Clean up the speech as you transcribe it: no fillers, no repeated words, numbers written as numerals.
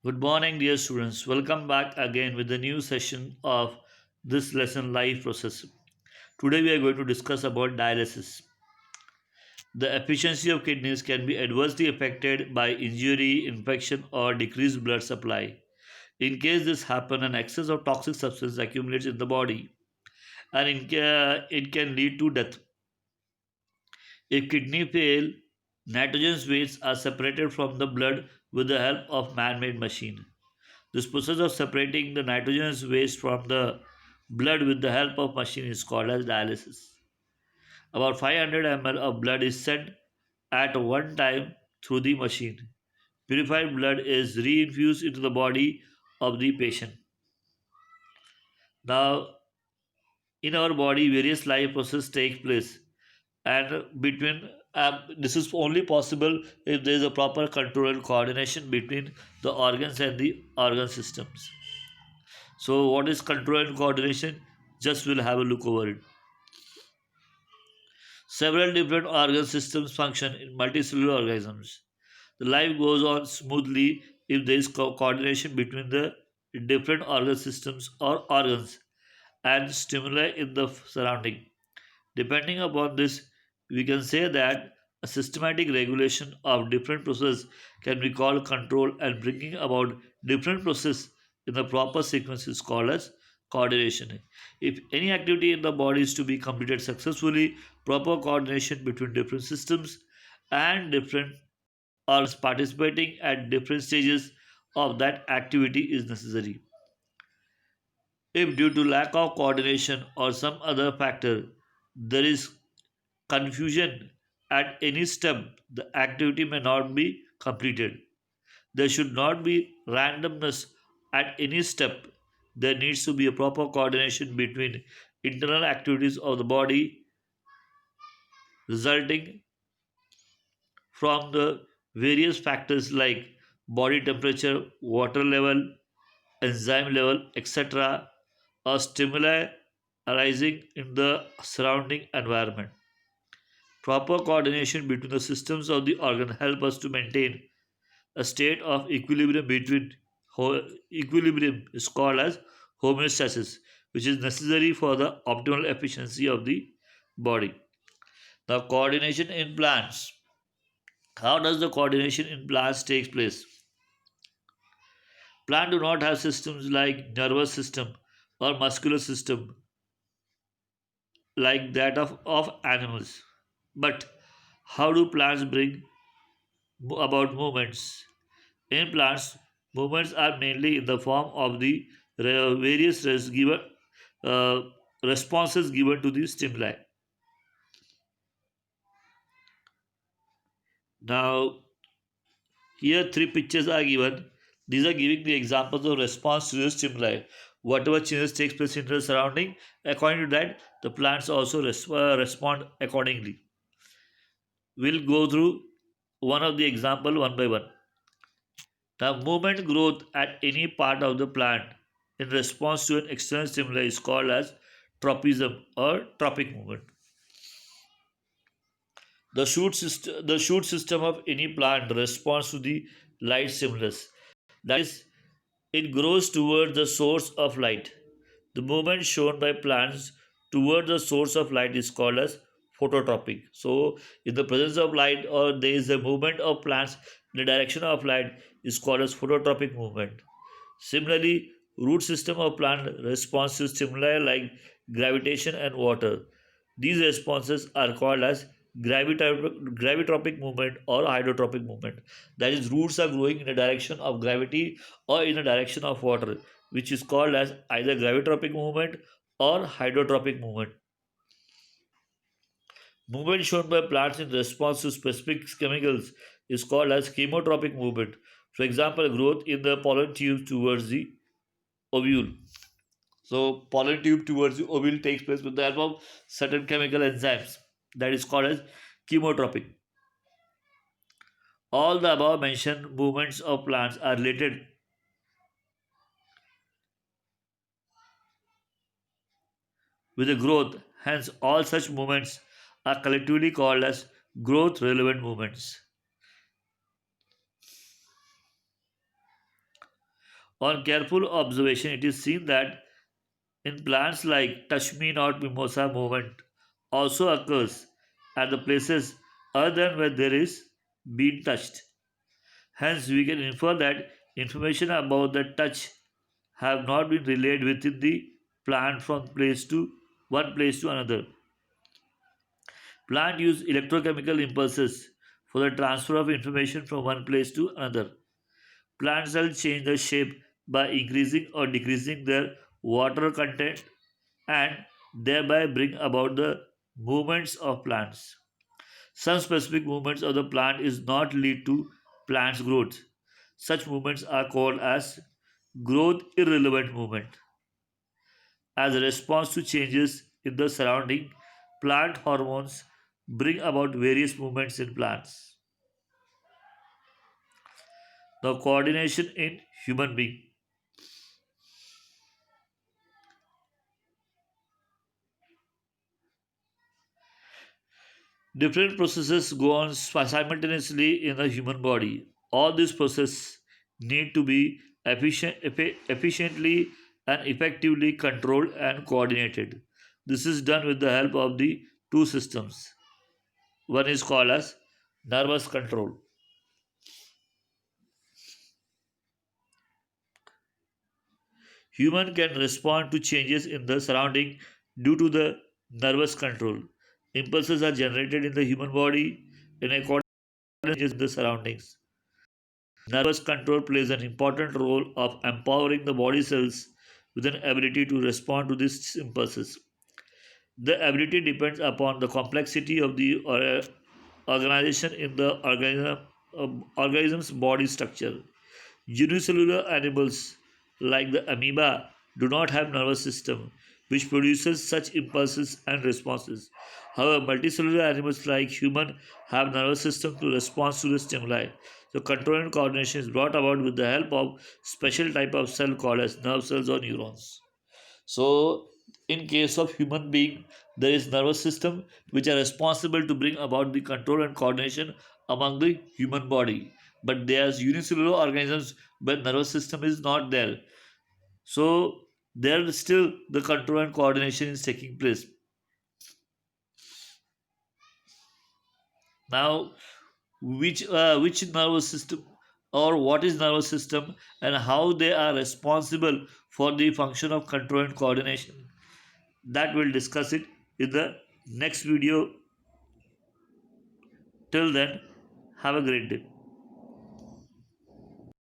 Good morning, dear students. Welcome back again with the new session of this lesson life process. Today we are going to discuss about dialysis. The efficiency of kidneys can be adversely affected by injury, infection, or decreased blood supply. In case this happens, an excess of toxic substance accumulates in the body, and it can lead to death. If kidney fail, nitrogen wastes are separated from the blood with the help of man-made machine. This process of separating the nitrogenous waste from the blood with the help of machine is called as dialysis. About 500 ml of blood is sent at one time through the machine. Purified blood is reinfused into the body of the patient. Now, in our body, various life processes take place, and between this is only possible if there is a proper control and coordination between the organs and the organ systems. So, what is control and coordination? Just we'll have a look over it. Several different organ systems function in multicellular organisms. The life goes on smoothly if there is coordination between the different organ systems or organs and stimuli in the surrounding. Depending upon this, we can say that a systematic regulation of different processes can be called control, and bringing about different processes in the proper sequence is called as coordination. If any activity in the body is to be completed successfully, proper coordination between different systems and different organs participating at different stages of that activity is necessary. If due to lack of coordination or some other factor there is confusion at any step, the activity may not be completed. There should not be randomness at any step. There needs to be a proper coordination between internal activities of the body resulting from the various factors like body temperature, water level, enzyme level, etc., or stimuli arising in the surrounding environment. Proper coordination between the systems of the organ help us to maintain a state of equilibrium between equilibrium is called as homeostasis, which is necessary for the optimal efficiency of the body. Now, coordination in plants. How does the coordination in plants take place? Plants do not have systems like nervous system or muscular system like that of animals. But how do plants bring about movements? In plants, movements are mainly in the form of the various uh, responses given to the stimuli. Now, here three pictures are given. These are giving the examples of response to the stimuli. Whatever changes takes place in the surrounding, according to that, the plants also respond accordingly. We'll go through one of the example one by one. The movement growth at any part of the plant in response to an external stimuli is called as tropism or tropic movement. The shoot system of any plant responds to the light stimulus. That is, it grows toward the source of light. The movement shown by plants toward the source of light is called as phototropic. So, in the presence of light or there is a movement of plants in the direction of light is called as phototropic movement. Similarly, root system of plant responds to stimuli like gravitation and water. These responses are called as gravitropic movement or hydrotropic movement. That is, roots are growing in the direction of gravity or in the direction of water, which is called as either gravitropic movement or hydrotropic movement. Movement shown by plants in response to specific chemicals is called as chemotropic movement. For example, growth in the pollen tubes towards the ovule. So, pollen tube towards the ovule takes place with the help of certain chemical enzymes that is called as chemotropic. All the above mentioned movements of plants are related with the growth, hence, all such movements are collectively called as growth relevant movements. On careful observation, it is seen that in plants like touch me not mimosa movement also occurs at the places other than where there is being touched. Hence, we can infer that information about the touch have not been relayed within the plant from place to one place to another. Plant use electrochemical impulses for the transfer of information from one place to another. Plant cells change their shape by increasing or decreasing their water content and thereby bring about the movements of plants. Some specific movements of the plant is not lead to plant's growth. Such movements are called as growth irrelevant movement. As a response to changes in the surrounding, plant hormones bring about various movements in plants. Now, coordination in human being. Different processes go on simultaneously in the human body. All these processes need to be efficiently and effectively controlled and coordinated. This is done with the help of the two systems. One is called as nervous control. Human can respond to changes in the surrounding due to the nervous control. Impulses are generated in the human body in accordance with changes in the surroundings. Nervous control plays an important role of empowering the body cells with an ability to respond to these impulses. The ability depends upon the complexity of the organization in the organism's body structure. Unicellular animals like the amoeba do not have nervous system which produces such impulses and responses. However, multicellular animals like human have nervous system to respond to the stimuli. So control and coordination is brought about with the help of special type of cell called as nerve cells or neurons. So in case of human being, there is nervous system which are responsible to bring about the control and coordination among the human body. But there's unicellular organisms where nervous system is not there. So there still the control and coordination is taking place. Now, which nervous system or what is nervous system and how they are responsible for the function of control and coordination, that we'll discuss it in the next video. Till then, have a great day.